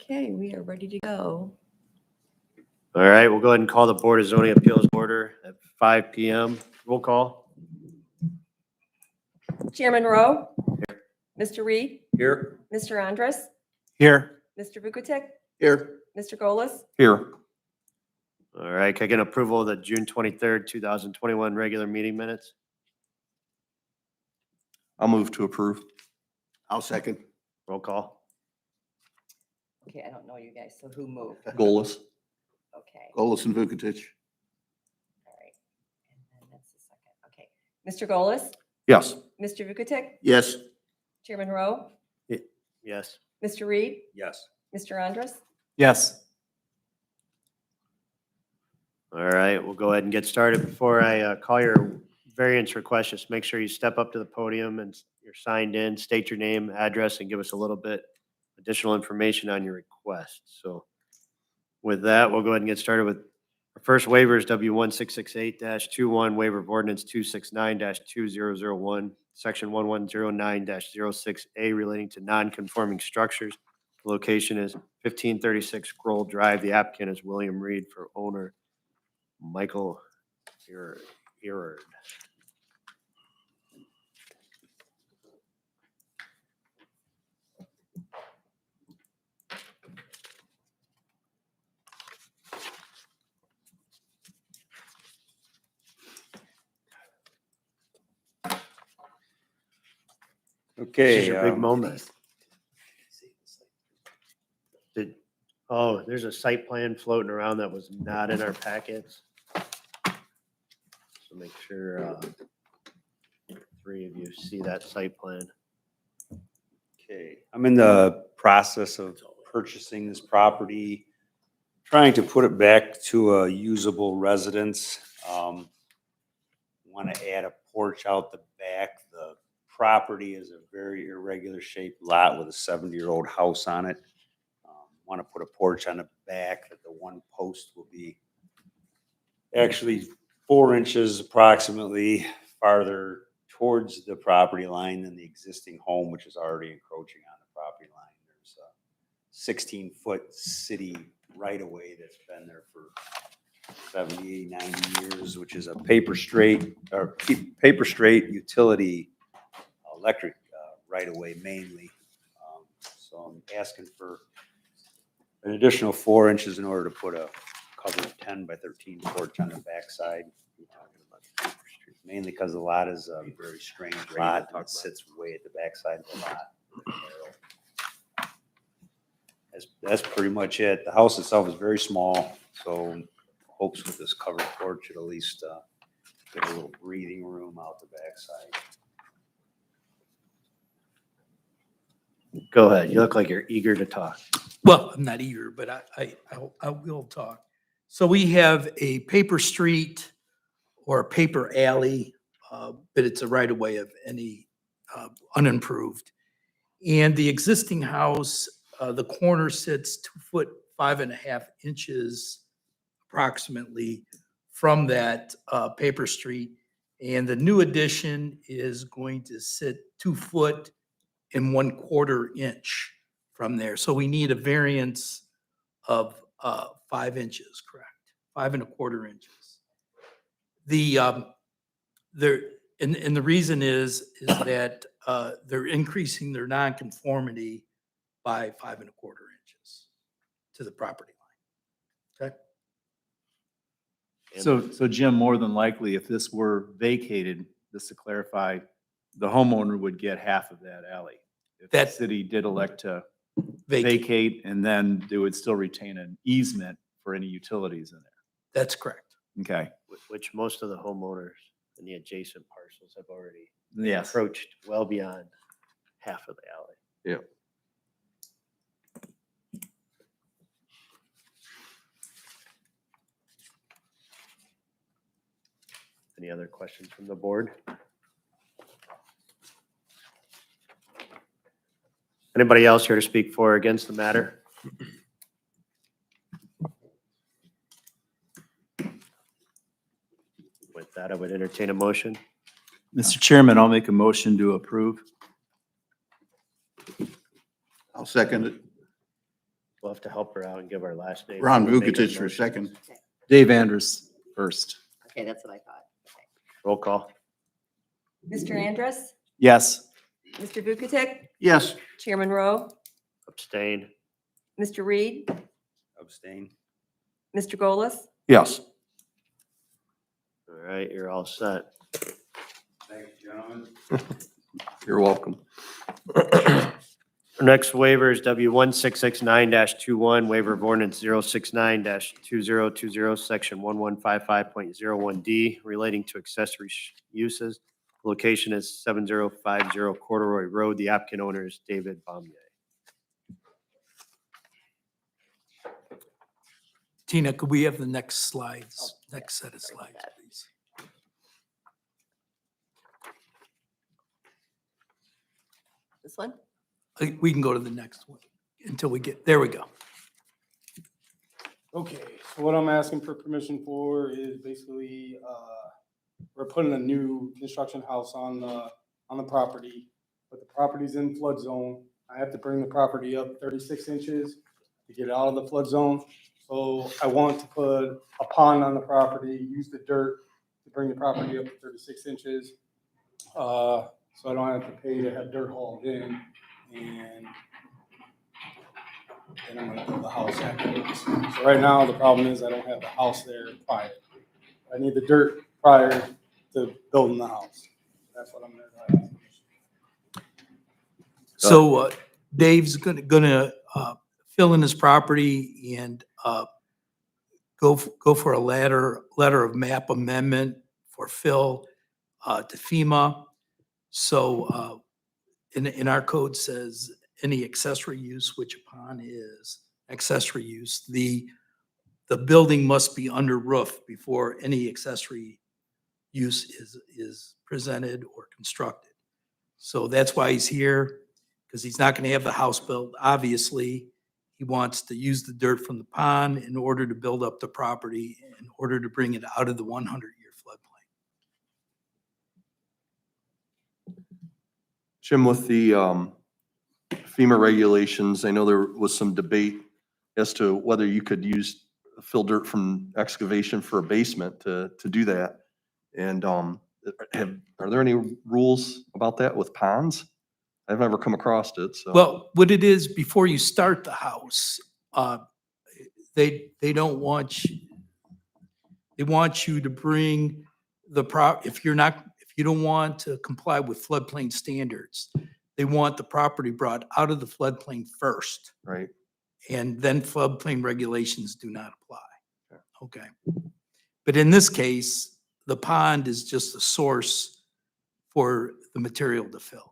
Okay, we are ready to go. All right, we'll go ahead and call the Board of Zoning Appeals order at 5 PM. Roll call. Chairman Rowe? Mr. Reed? Here. Mr. Andres? Here. Mr. Vukutic? Here. Mr. Golis? Here. All right, can I get approval of the June 23rd, 2021 regular meeting minutes? I'll move to approve. I'll second. Roll call. Okay, I don't know you guys, so who moved? Golis. Okay, Golis and Vukotic. all right. And then that's the second. Okay. Mr. Golis? Yes. Mr. Vukutic? Yes. Chairman Rowe? Yes. Mr. Reed? Yes. Mr. Andres? Yes. All right, we'll go ahead and get started. Before I call your variance request, just make sure you step up to the podium and you're signed in, state your name, address, and give us a little bit additional information on your request. So with that, we'll go ahead and get started with our first waiver is W1668-21, waiver of ordinance 269-2001, section 1109-06A relating to non-conforming structures. The location is 1536 Scroll Drive. The applicant is William Reed for owner Michael Erard. Okay. This is your big moment. There's a site plan floating around that was not in our packets. So make sure three of you see that site plan. Okay, I'm in the process of purchasing this property, trying to put it back to a usable residence. Want to add a porch out the back. The property is a very irregular shaped lot with a 70-year-old house on it. Want to put a porch on the back that the one post will be actually 4 inches approximately farther towards the property line than the existing home, which is already encroaching on the property line. There's a 16-foot city right-of-way that's been there for 70, 90 years, which is a paper straight utility electric right-of-way mainly. So I'm asking for an additional 4 inches in order to put a covered 10 by 13 porch on the backside. Mainly because the lot is a very strange lot and it sits way at the backside of the lot. That's pretty much it. The house itself is very small, so hopes with this covered porch at least get a little breathing room out the backside. Go ahead. You look like you're eager to talk. Well, I'm not eager, but I will talk. So we have a paper street or a paper alley, but it's a right of way of any unimproved. And the existing house, the corner sits 2 foot 5.5 inches approximately from that paper street. And the new addition is going to sit 2 foot and 1/4 inch from there. So we need a variance of 5 inches, correct? 5 1/4 inches. The reason is that they're increasing their nonconformity by 5 1/4 inches to the property line. Okay. So Jim, more than likely, if this were vacated, just to clarify, the homeowner would get half of that alley. If the city did elect to vacate, and then they would still retain an easement for any utilities in there. That's correct. Okay. Which most of the homeowners in the adjacent parcels have already Yes. approached well beyond half of the alley. Yeah. Any other questions from the board? Anybody else here to speak for or against the matter? With that, I would entertain a motion. Mr. Chairman, I'll make a motion to approve. I'll second it. We'll have to help her out and give our last name. Ron We'll make that Vukotic for motion. second. Dave Andrus first. Okay, that's what I thought. Okay. Roll call. Mr. Andrus, Yes. Mr. Vukotic, Yes. Chairman Rowe, Abstain. Mr. Reed, Abstain. Mr. Golis, Yes. All right, you're all set. Thank you, gentlemen. You're welcome. Our next waiver is W1669-21, waiver of ordinance 069-2020, section 1155.01D, relating to accessory uses. Location is 7050 Corduroy Road. The applicant owner is David Bombier. Tina, could we have the next slides, next set of slides, please? this one? We can go to the next one until we get, there we go. Okay, so what I'm asking for permission for is basically, we're putting a new construction house on the property, but the property's in flood zone. I have to bring the property up 36 inches to get it out of the flood zone. So I want to put a pond on the property, use the dirt to bring the property up to 36 inches. So I don't have to pay to have dirt hauled in, and then I'm gonna build the house afterwards. So right now, the problem is I don't have the house there prior. I need the dirt prior to building the house. That's what I'm there. So Dave's gonna fill in his property and go for a letter of map amendment for Phil to FEMA. So in our code says any accessory use, which upon is accessory use, the building must be under roof before any accessory use is presented or constructed. So that's why he's here, because he's not going to have the house built. Obviously, he wants to use the dirt from the pond in order to build up the property, in order to bring it out of the 100-year floodplain. Jim, with the FEMA regulations, I know there was some debate as to whether you could fill dirt from excavation for a basement to do that. And are there any rules about that with ponds? I've never come across it, so. Well, what it is, before you start the house, they don't want you, they want you to bring if you don't want to comply with floodplain standards, they want the property brought out of the floodplain first, Right. and then floodplain regulations do not apply. Okay. But in this case, the pond is just a source for the material to fill.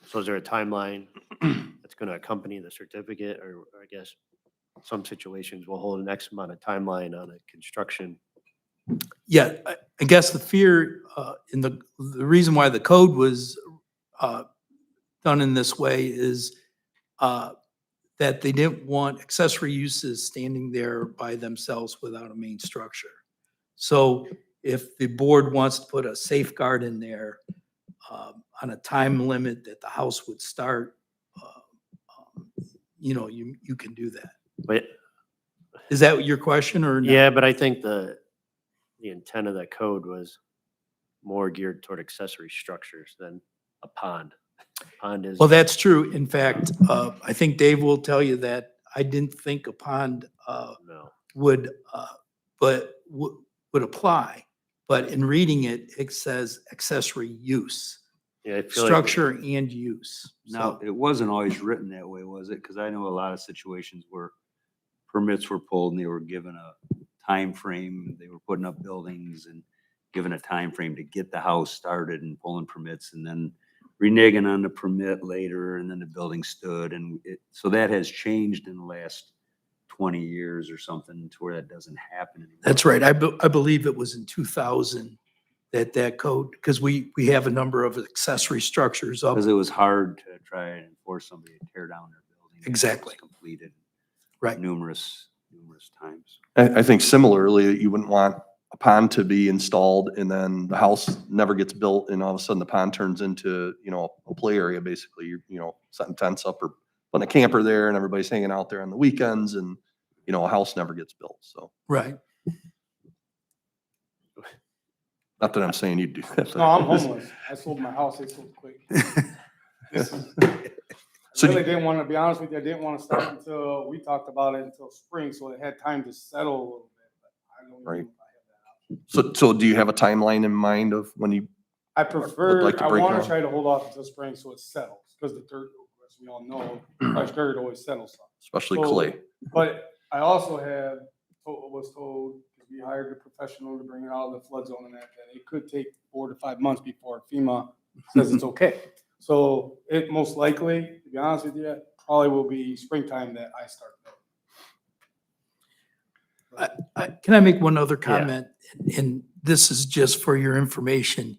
So is there a timeline that's going to accompany the certificate, or I guess some situations will hold an X amount of timeline on a construction? Yeah, I guess the fear in the reason why the code was done in this way is that they didn't want accessory uses standing there by themselves without a main structure. So if the board wants to put a safeguard in there on a time limit that the house would start, you can do that. But Is that your question or no? yeah, but I think the intent of that code was more geared toward accessory structures than a pond. Pond is. Well, that's true. In fact, I think Dave will tell you that I didn't think a pond No. would apply. But in reading it, it says accessory use, Yeah, I feel like structure and use. Now, it wasn't always written that way, was it? Because I know a lot of situations where permits were pulled and they were given a time frame. They were putting up buildings and given a time frame to get the house started and pulling permits, and then reneging on the permit later, and then the building stood. And so that has changed in the last 20 years or something to where that doesn't happen anymore. That's right. I believe it was in 2000 that code, because we have a number of accessory structures up. Because it was hard to try and force somebody to tear down their building. It was Exactly. Completed. Right. Numerous times. I think similarly, you wouldn't want a pond to be installed and then the house never gets built and all of a sudden the pond turns into, a play area, basically, you're, setting tents up or putting a camper there and everybody's hanging out there on the weekends and, you know, a house never gets built. So Right. not that I'm saying you do that. No, I'm homeless. I sold my house, it sold quick. This is- So I really you- didn't want to, be honest with you, I didn't want to start until, we talked about it until spring, so it had time to settle a little bit, but I don't know Right. if I have that option. So do you have a timeline in mind of when you, I prefer, like to I break want ground? to try to hold off until spring so it settles, because the dirt, as we all know, fresh dirt always settles some. especially So- clay? But I also was told, because we hired a professional to bring it out of the flood zone and that it could take 4 to 5 months before FEMA says it's okay. So it most likely, to be honest with you, probably will be springtime that I start. Can I make one other Yeah. comment? And this is just for your information.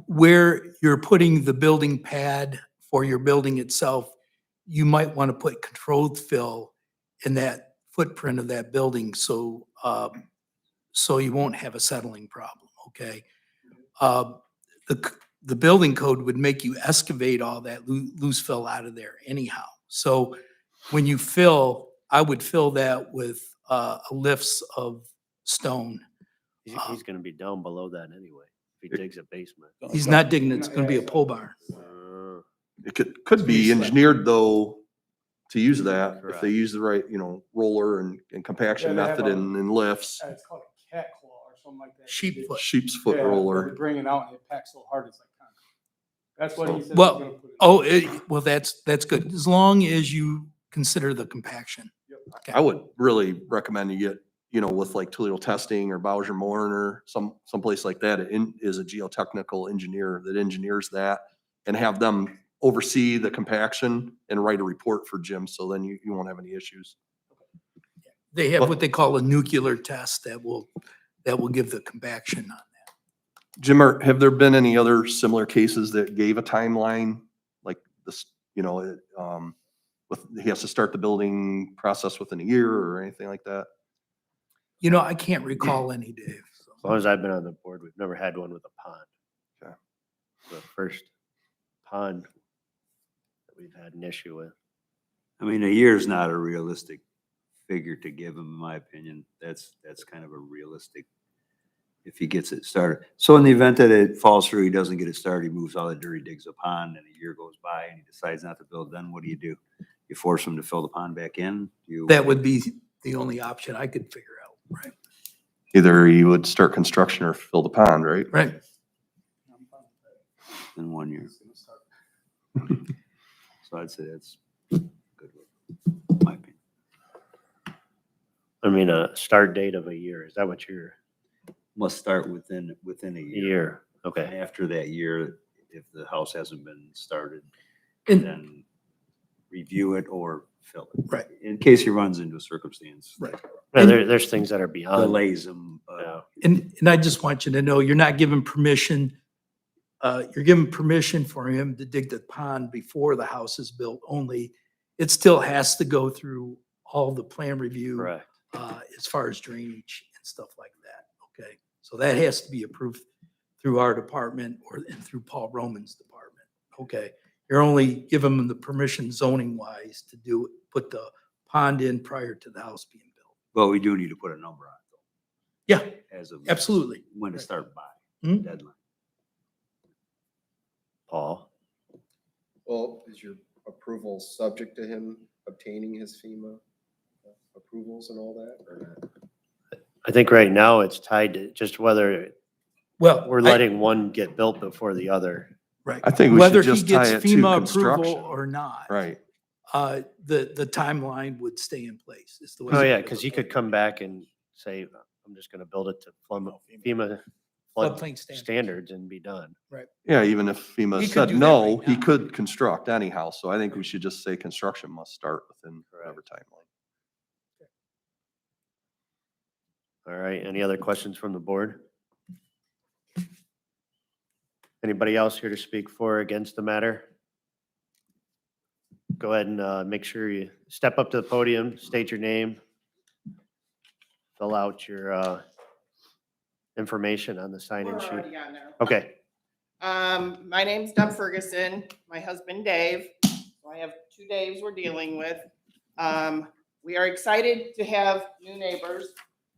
Where you're putting the building pad for your building itself, you might want to put controlled fill in that footprint of that building, so, so you won't have a settling problem, okay? The building code would make you excavate all that loose fill out of there anyhow. So when you fill, I would fill that with lifts of stone. He's gonna be down below that anyway, if he digs a basement. He's not digging, it's gonna be a pole barn. It could be engineered though to use that if Correct. they use the right, you know, roller and compaction Yeah, they have method a- and lifts. It's called a cat claw or something like that. Sheep foot. Sheep's foot Yeah, roller. they bring it out and it packs so hard, it's like concrete. That's what he said. he was Well, gonna put in. Oh, well, that's good, as long as you consider the compaction. Yep. I would really recommend you get, you know, with like Toledo Testing or Bowser Morn or someplace like that, is a geotechnical engineer that engineers that and have them oversee the compaction and write a report for Jim, so then you won't have any issues. They have Well- what they call a nuclear test that will give the compaction on that. Jim, have there been any other similar cases that gave a timeline like this, you know, he has to start the building process within a year or anything like that? You know, I can't recall any, Dave. so. As long as I've been on the board, we've never had one with a pond. Okay. The first pond that we've had an issue with. I mean, a year's not a realistic figure to give him, in my opinion. That's kind of a realistic, if he gets it started. So in the event that it falls through, he doesn't get it started, he moves all the dirt, he digs a pond, and a year goes by and he decides not to build, then what do? You force him to fill the pond back in? That would be the only option I could figure out, right? Either you would start construction or fill the pond, right? Right. I'm fine with that. In 1 year. It's gonna start. So I'd say that's good, in my opinion. I mean, a start date of a year, is that what you're, Must start within a a year. year? And Okay, after that year, if the house hasn't been started, And, then review it or fill it. Right. In case he runs into a circumstance. Right. yeah, there's things that are beyond. Delays him. Yeah. and I just want you to know, you're not giving permission, you're giving permission for him to dig the pond before the house is built, only it still has to go through all the plan review. Correct. As far as drainage and stuff like that, okay? So that has to be approved through our department and through Paul Roman's department, okay? You're only giving them the permission zoning wise to put the pond in prior to the house being built. But we do need to put a number on it, Yeah, though, as of. absolutely. When to Right. start by, Mhm. deadline. Paul? Well, is your approval subject to him obtaining his FEMA approvals and all that, or not? I think right now it's tied to just whether Well, we're letting one get built before the other. right. I think we Whether should he just gets tie it to FEMA construction. approval or not, Right. the timeline would stay in place. Is the way. Oh, yeah, because he could come back and say, I'm just gonna build it to FEMA flood Floodplain standards. standards and be done. Yeah, even if FEMA He could said do that no, right he now. could construct anyhow. So I think we should just say construction must start within whatever timeline. All right, any other questions from the board? Anybody else here to speak for or against the matter? Go ahead and make sure you step up to the podium, state your name, fill out your information on the sign-in We're sheet. already on there. Okay, My name's Deb Ferguson, my husband Dave. So I have 2 Daves we're dealing with. We are excited to have new neighbors.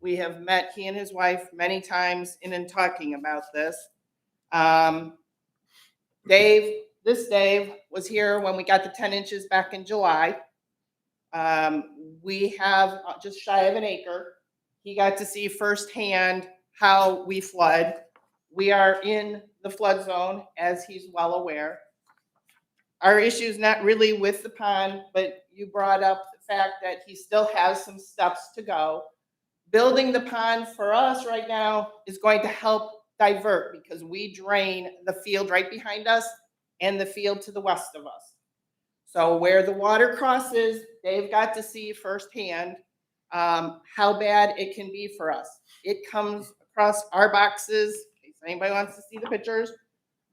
We have met he and his wife many times in talking about this. Dave was here when we got the 10 inches back in July. We have just shy of an acre. He got to see firsthand how we flood. We are in the flood zone, as he's well aware. Our issue is not really with the pond, but you brought up the fact that he still has some steps to go. Building the pond for us right now is going to help divert because we drain the field right behind us and the field to the west of us. So where the water crosses, they've got to see firsthand how bad it can be for us. It comes across our boxes, in case anybody wants to see the pictures,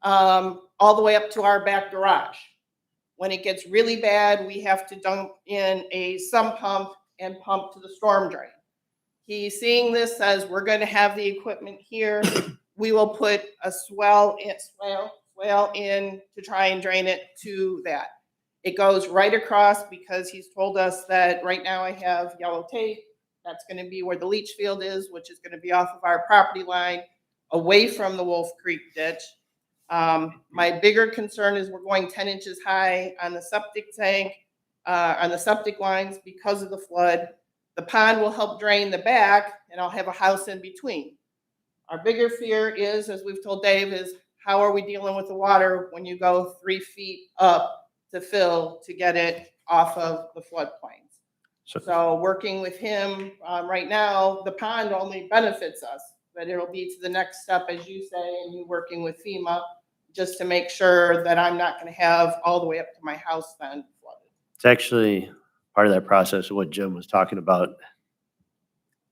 all the way up to our back garage. When it gets really bad, we have to dump in a sump pump and pump to the storm drain. He's seeing this as we're going to have the equipment here. We will put a swale in to try and drain it to that. It goes right across because he's told us that right now I have yellow tape. That's going to be where the leach field is, which is going to be off of our property line, away from the Wolf Creek ditch. My bigger concern is we're going 10 inches high on the septic tank, on the septic lines because of the flood. The pond will help drain the back, and I'll have a house in between. Our bigger fear is, as we've told Dave, is how are we dealing with the water when you go 3 feet up to fill to get it off of the floodplains? So working with him right now, the pond only benefits us, but it'll be to the next step, as you say, and you working with FEMA, just to make sure that I'm not going to have all the way up to my house then flooded. It's actually part of that process of what Jim was talking about.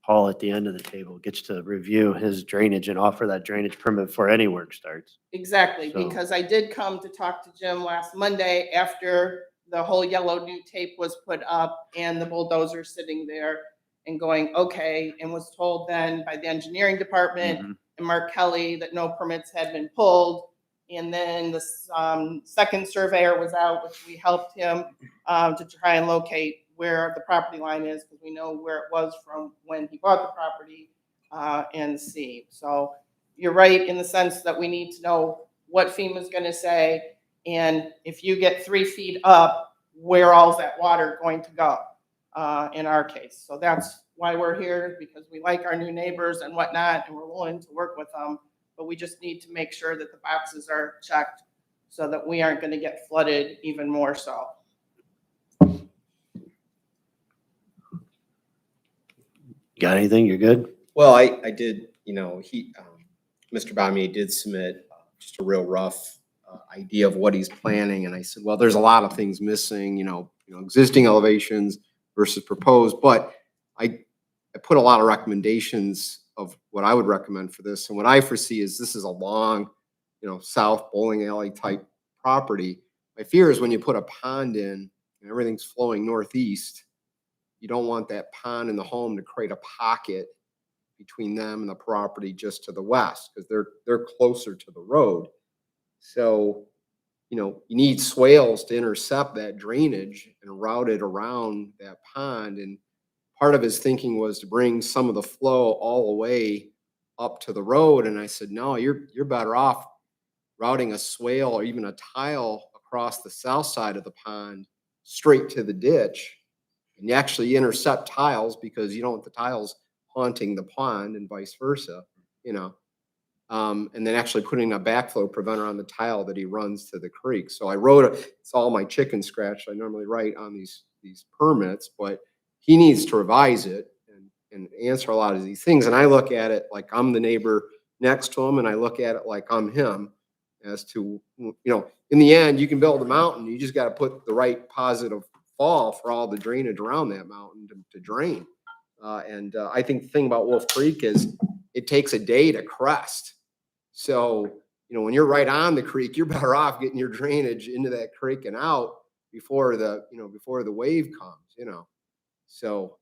Paul at the end of the table gets to review his drainage and offer that drainage permit before any work starts. Exactly, So- because I did come to talk to Jim last Monday after the whole yellow new tape was put up and the bulldozer sitting there and going, okay, and was told then by the engineering department and Mark Kelly that no permits had been pulled. And then the second surveyor was out, which we helped him to try and locate where the property line is, because we know where it was from when he bought the property and see. So you're right in the sense that we need to know what FEMA's going to say, and if you get 3 feet up, where all's that water going to go in our case. So that's why we're here, because we like our new neighbors and whatnot, and we're willing to work with them. But we just need to make sure that the boxes are checked so that we aren't going to get flooded even more so. Got anything? You're good? Well, I did, Mr. Bamier did submit just a real rough idea of what he's planning. And I said, well, there's a lot of things missing, existing elevations versus proposed, but I put a lot of recommendations of what I would recommend for this. And what I foresee is this is a long, south bowling alley type property. My fear is when you put a pond in and everything's flowing northeast, you don't want that pond in the home to create a pocket between them and the property just to the west, because they're closer to the road. So, you need swales to intercept that drainage and route it around that pond. And part of his thinking was to bring some of the flow all the way up to the road. And I said, no, you're better off routing a swale or even a tile across the south side of the pond straight to the ditch. And you actually intercept tiles because you don't want the tiles haunting the pond and vice versa, and then actually putting a backflow preventer on the tile that he runs to the creek. So I wrote it's all my chicken scratch I normally write on these permits, but he needs to revise it and answer a lot of these things. And I look at it like I'm the neighbor next to him, and I look at it like I'm him, as to, in the end, you can build a mountain. You just got to put the right positive fall for all the drainage around that mountain to drain. I think the thing about Wolf Creek is it takes a day to crest. So, when you're right on the creek, you're better off getting your drainage into that creek and out before the wave comes, So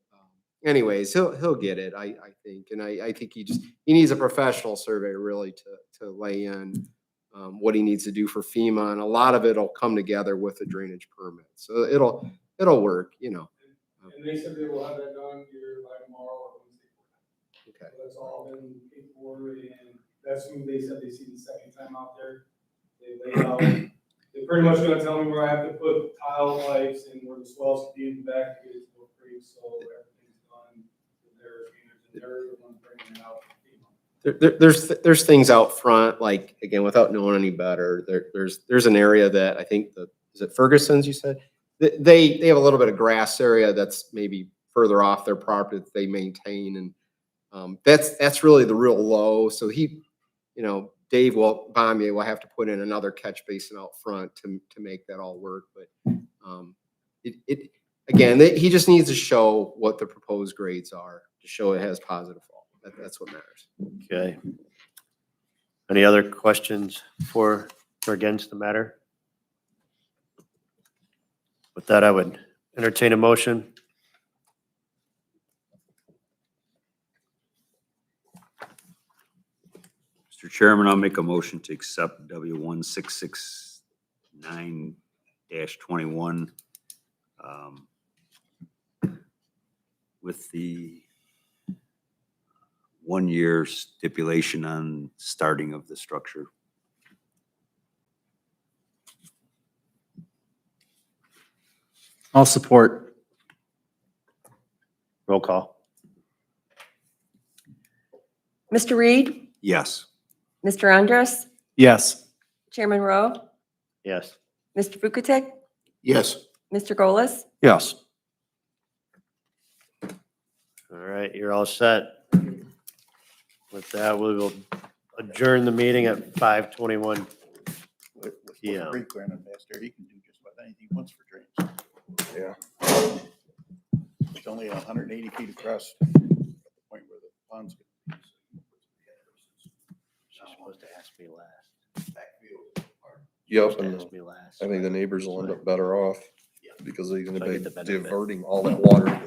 anyways, he'll get it, I think. And I think he needs a professional surveyor really to lay in what he needs to do for FEMA, and a lot of it'll come together with the drainage permit. So it'll work, you know. And they said they will have that done here by tomorrow or Wednesday. Okay. So that's all been paid for, and that's who they said they see the second time out there. They laid out, they're pretty much gonna tell me where I have to put tile pipes and where the swells could be in the back, because it's so free, so everything's done. They're the ones bringing it out. There's things out front, like, again, without knowing any better, there's an area that I think is it Ferguson's, you said? They have a little bit of grass area that's maybe further off their property that they maintain, and that's really the real low. So Dave Bamier will have to put in another catch basin out front to make that all work. But he just needs to show what the proposed grades are to show it has positive fall. That's what matters. Okay. Any other questions for or against the matter? With that, I would entertain a motion. Mr. Chairman, I'll make a motion to accept W1669-21 with the 1 year stipulation on starting of the structure. I'll support. Roll call. Mr. Reed, Yes. Mr. Andres, Yes. Chairman Rowe, Yes. Mr. Fukatek, Yes. Mr. Golis. Yes. All right, you're all set. With that, we will adjourn the meeting at 5:21. Yeah. Creek going past there, he can do just about anything he wants for drains. Yeah. It's only 180 feet across, at the point where the pond's gonna be. She's supposed to ask me last. Yep, Supposed to and ask me last. I think the neighbors will end up better off because they're gonna So I be get the benefit. diverting all that water